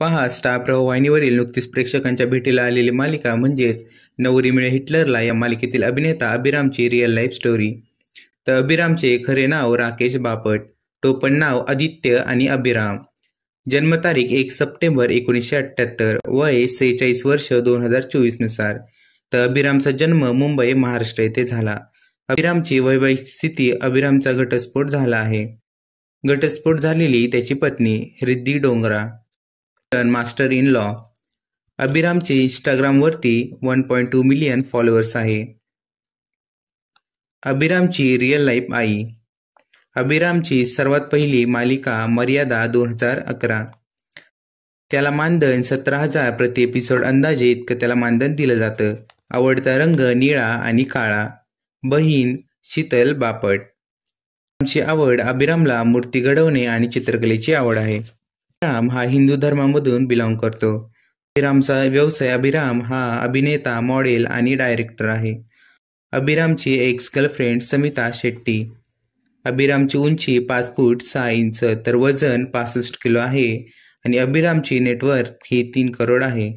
पहा स्टार प्रवाह वाहिनीवरील नुकतीच प्रेक्षकांच्या भेटीला आलेली मालिका म्हणजेच नवरी मिळे हिटलरला या मालिकेतील अभिनेता अभिरामची रिअल लाईफ स्टोरी। तर अभिरामचे खरे नाव राकेश बापट, टोपण नाव आदित्य आणि अभिराम। जन्मतारीख 1 सप्टेंबर 1978, वय 46 वर्ष 2024 नुसार। तर अभिरामचा जन्म मुंबई महाराष्ट्र येथे झाला। अभिरामची वैवाहिक स्थिती, अभिरामचा घटस्फोट झाला आहे। घटस्फोट झालेली त्याची पत्नी रिद्धी डोंगरा, मास्टर इन लॉ। अभिरामचे इंस्टाग्रामवरती 1.2 मिलियन फॉलोअर्स आहे। अभिरामची रिअल लाईफ आई। अभिरामची सर्वात पहिली मालिका मर्यादा 2011। त्याला मानधन 17,000 प्रति एपिसोड अंदाजे इतकं त्याला मानधन दिलं जातं। आवडता रंग निळा आणि काळा। बहीण शीतल बापट। अभिरामची आवड, अभिरामला मूर्ती घडवणे आणि चित्रकलेची आवड आहे। अभिराम हा हिंदू धर्मामधून बिलॉंग करतो। अभिरामचा व्यवसाय, अभिराम हा अभिनेता, मॉडेल आणि डायरेक्टर आहे। अभिरामची एक्स गर्लफ्रेंड समिता शेट्टी। अभिरामची उंची 5 फूट 6 इंच तर वजन 65 किलो आहे आणि अभिरामची नेटवर्थ ही 3 करोड आहे।